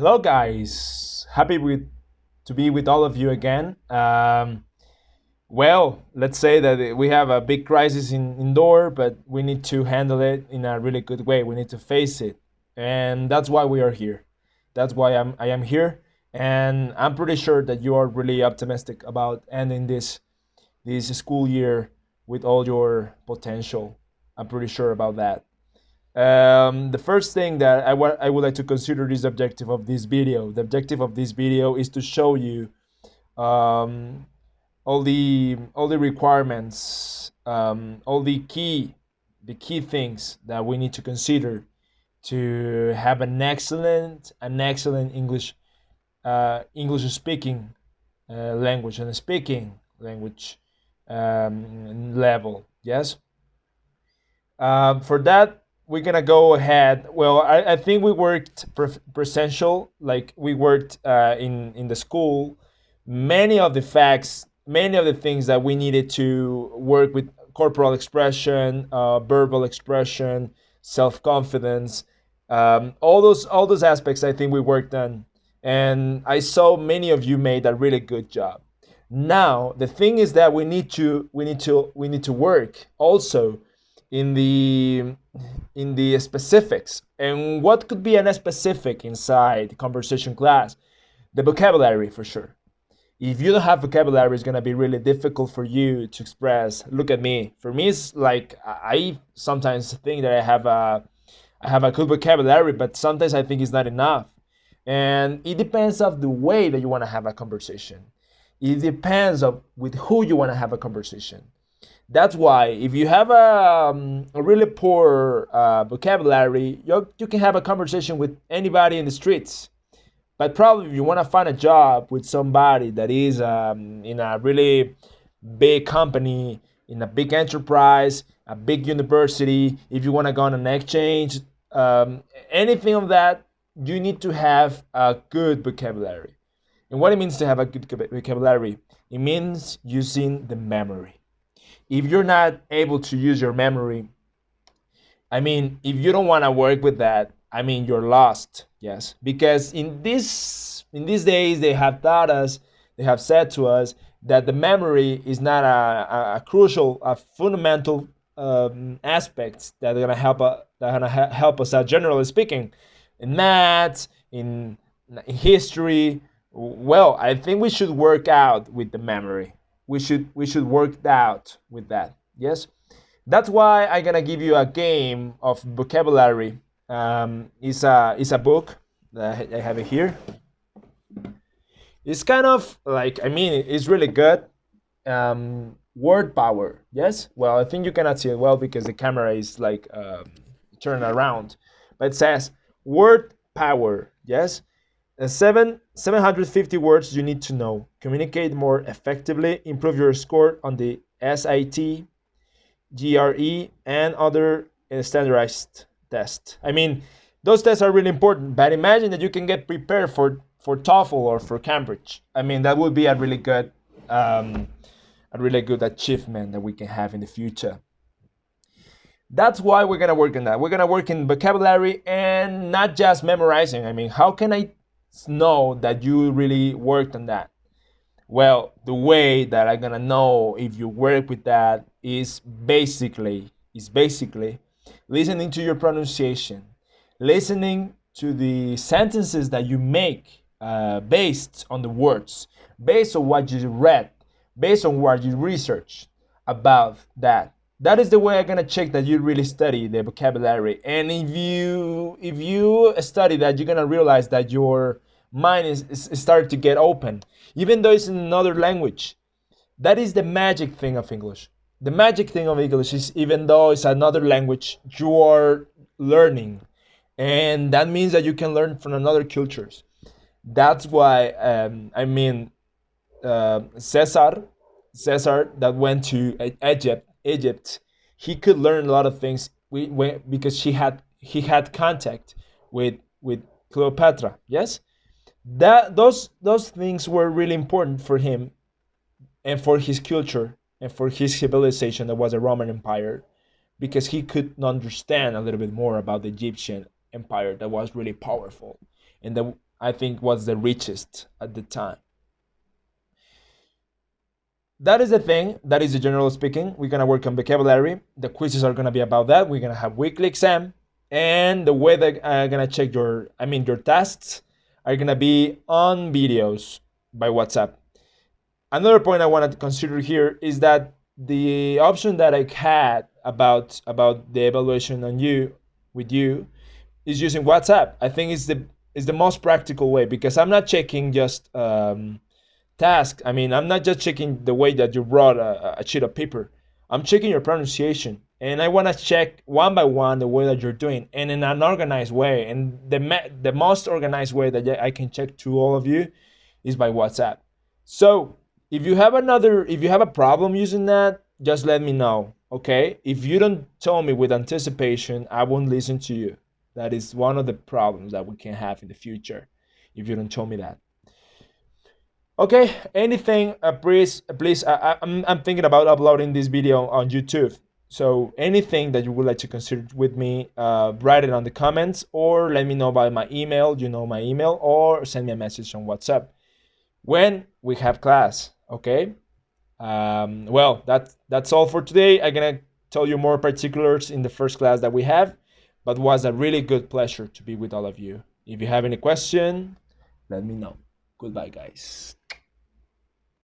Hello, guys. To be with all of you again. Well, let's say that we have a big crisis indoor, but we need to handle it in a really good way. We need to face it, and that's why we are here. That's why I am here, and I'm pretty sure that you are really optimistic about ending this school year with all your potential. I'm pretty sure about that. The first thing that I would like to consider is the objective of this video. The objective of this video is to show you um, all the requirements, all the key things that we need to consider to have an excellent English speaking language and speaking language level. Yes. For that, we're gonna go ahead. Well, I think we worked presential, like we worked in the school. Many of the things that we needed to work with corporal expression, verbal expression, self confidence, all those aspects. I think we worked on, and I saw many of you made a really good job. Now the thing is that we need to work also in the specifics. And what could be an specific inside conversation class? The vocabulary, for sure. If you don't have vocabulary, it's gonna be really difficult for you to express. Look at me. For me, it's like I sometimes think that I have a good vocabulary, but sometimes I think it's not enough. And it depends of the way that you want to have a conversation. It depends of with who you want to have a conversation. That's why if you have a really poor vocabulary, you can have a conversation with anybody in the streets. But probably if you want to find a job with somebody that is in a really big company, in a big enterprise, a big university, if you want to go on an exchange, anything of that, you need to have a good vocabulary. And what it means to have a good vocabulary, it means using the memory. If you're not able to use your memory, I mean, if you don't want to work with that, I mean, you're lost. Yes, because in these days they have said to us that the memory is not a crucial, a fundamental aspects that are gonna help us out. Generally speaking, in maths, in history. Well, I think we should work out with the memory. We should work out with that. Yes. That's why I'm gonna give you a game of vocabulary. It's a book that I have it here. It's kind of like, I mean, it's really good. Word power. Yes. Well, I think you cannot see it well because the camera is like turned around, but it says word power. Yes. 750 words you need to know. Communicate more effectively. Improve your score on the SAT, GRE, and other standardized tests. I mean, those tests are really important. But imagine that you can get prepared for TOEFL or for Cambridge. I mean, that would be a really good achievement that we can have in the future. That's why we're gonna work on that. We're gonna work in vocabulary and not just memorizing. I mean, how can I know that you really worked on that? Well, the way that I'm gonna know if you work with that is basically listening to your pronunciation, listening to the sentences that you make based on the words, based on what you read, based on what you research about that. That is the way I'm gonna check that you really study the vocabulary. And if you study that, you're gonna realize that your mind is starting to get open, even though it's in another language. That is the magic thing of English. The magic thing of English is even though it's another language, you are learning, and that means that you can learn from another cultures. That's why I mean Caesar, Caesar that went to Egypt, he could learn a lot of things because he had contact with Cleopatra. Yes, that those things were really important for him and for his culture and for his civilization that was the Roman Empire, because he could understand a little bit more about the Egyptian Empire that was really powerful, and that I think was the richest at the time. That is the thing. That is the general speaking. We're gonna work on vocabulary. The quizzes are gonna be about that. We're gonna have weekly exam, and the way that I'm gonna check your tests are gonna be on videos by WhatsApp. Another point I wanted to consider here is that the option that I had about the evaluation on you with you is using WhatsApp. I think is the most practical way, because I'm not checking just task. I mean, I'm not just checking the way that you wrote a sheet of paper. I'm checking your pronunciation, and I want to check one by one the way that you're doing, and in an organized way. And the most organized way that I can check to all of you is by WhatsApp. So if you have a problem using that, just let me know. Okay? If you don't tell me with anticipation, I won't listen to you. That is one of the problems that we can have in the future if you don't tell me that. Okay, anything, please. I'm thinking about uploading this video on YouTube. So anything that you would like to consider with me, write it on the comments, or let me know by my email. You know my email, or send me a message on WhatsApp when we have class. Okay. Well, that's all for today. I'm gonna tell you more particulars in the first class that we have, but it was a really good pleasure to be with all of you. If you have any question, let me know. Goodbye, guys.